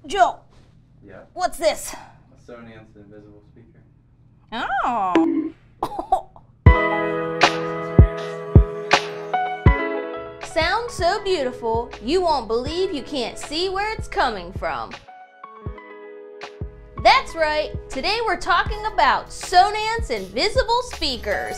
Joe. Yeah. What's this? A Sonance Invisible Speaker. Oh. Sounds so beautiful, you won't believe you can't see where it's coming from. That's right, today we're talking about Sonance Invisible Speakers.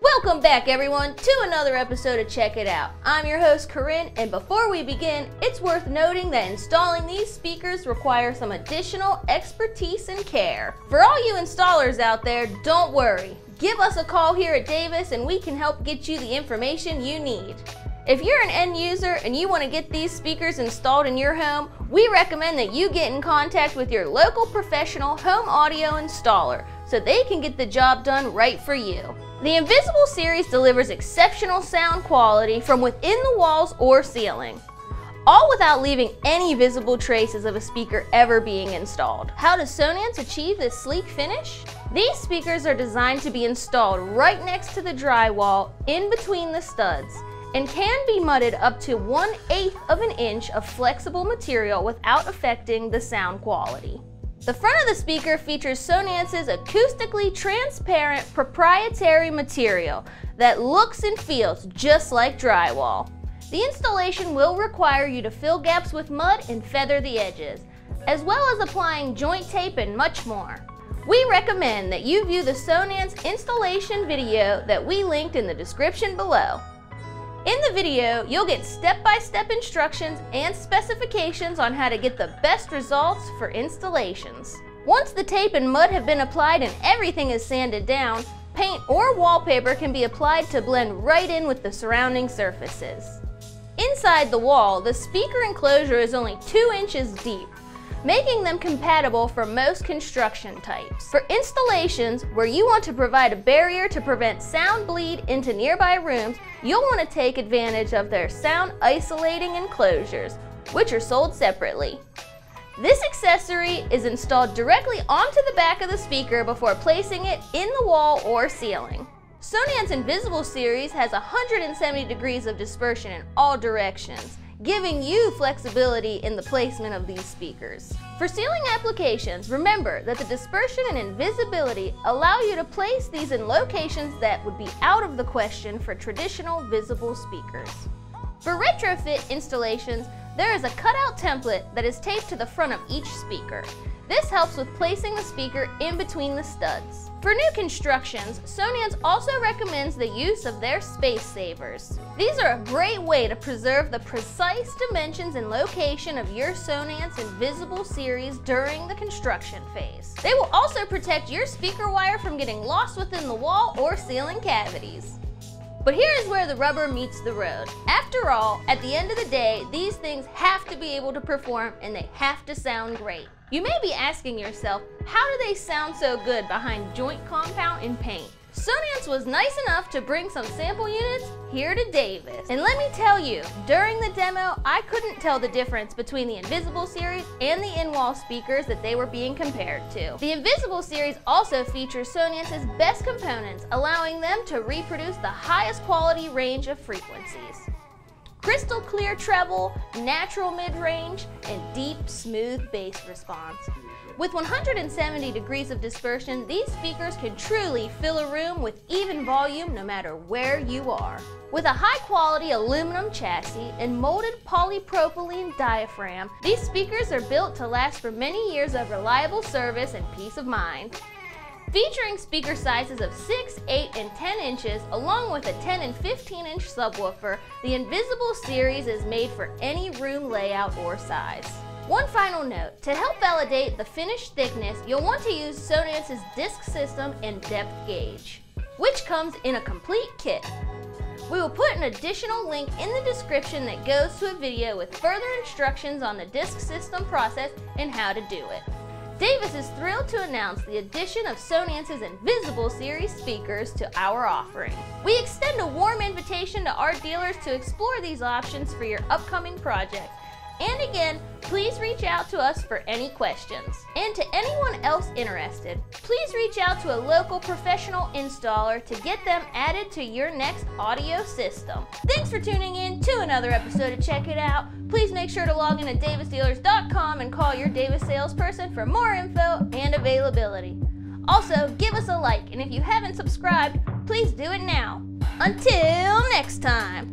Welcome back everyone to another episode of Check It Out. I'm your host Corin, and before we begin, it's worth noting that installing these speakers requires some additional expertise and care. For all you installers out there, don't worry. Give us a call here at Davis and we can help get you the information you need. If you're an end user and you want to get these speakers installed in your home, we recommend that you get in contact with your local professional home audio installer so they can get the job done right for you. The Invisible series delivers exceptional sound quality from within the walls or ceiling, all without leaving any visible traces of a speaker ever being installed. How does Sonance achieve this sleek finish? These speakers are designed to be installed right next to the drywall in between the studs, and can be mudded up to 1/8 of an inch of flexible material without affecting the sound quality. The front of the speaker features Sonance's acoustically transparent proprietary material that looks and feels just like drywall. The installation will require you to fill gaps with mud and feather the edges, as well as applying joint tape and much more. We recommend that you view the Sonance installation video that we linked in the description below. In the video, you'll get step-by-step instructions and specifications on how to get the best results for installations. Once the tape and mud have been applied and everything is sanded down, paint or wallpaper can be applied to blend right in with the surrounding surfaces. Inside the wall, the speaker enclosure is only 2 inches deep, making them compatible for most construction types. For installations where you want to provide a barrier to prevent sound bleed into nearby rooms, you'll want to take advantage of their sound isolating enclosures, which are sold separately. This accessory is installed directly onto the back of the speaker before placing it in the wall or ceiling. Sonance Invisible series has 170 degrees of dispersion in all directions, giving you flexibility in the placement of these speakers. For ceiling applications, remember that the dispersion and invisibility allow you to place these in locations that would be out of the question for traditional visible speakers. For retrofit installations, there is a cutout template that is taped to the front of each speaker. This helps with placing the speaker in between the studs. For new constructions, Sonance also recommends the use of their space savers. These are a great way to preserve the precise dimensions and location of your Sonance Invisible series during the construction phase. They will also protect your speaker wire from getting lost within the wall or ceiling cavities. But here is where the rubber meets the road. After all, at the end of the day, these things have to be able to perform and they have to sound great. You may be asking yourself, how do they sound so good behind joint compound and paint? Sonance was nice enough to bring some sample units here to Davis. And let me tell you, during the demo, I couldn't tell the difference between the Invisible series and the in-wall speakers that they were being compared to. The Invisible series also features Sonance's best components, allowing them to reproduce the highest quality range of frequencies. Crystal clear treble, natural mid-range, and deep, smooth bass response. With 170 degrees of dispersion, these speakers can truly fill a room with even volume no matter where you are. With a high-quality aluminum chassis and molded polypropylene diaphragm, these speakers are built to last for many years of reliable service and peace of mind. Featuring speaker sizes of 6, 8, and 10 inches, along with a 10 and 15-inch subwoofer, the Invisible series is made for any room layout or size. One final note, to help validate the finished thickness, you'll want to use Sonance's disc system and depth gauge, which comes in a complete kit. We will put an additional link in the description that goes to a video with further instructions on the disc system process and how to do it. Davis is thrilled to announce the addition of Sonance's Invisible series speakers to our offering. We extend a warm invitation to our dealers to explore these options for your upcoming projects. And again, please reach out to us for any questions. And to anyone else interested, please reach out to a local professional installer to get them added to your next audio system. Thanks for tuning in to another episode of Check It Out. Please make sure to log in to davisdealers.com and call your Davis salesperson for more info and availability. Also, give us a like, and if you haven't subscribed, please do it now. Until next time.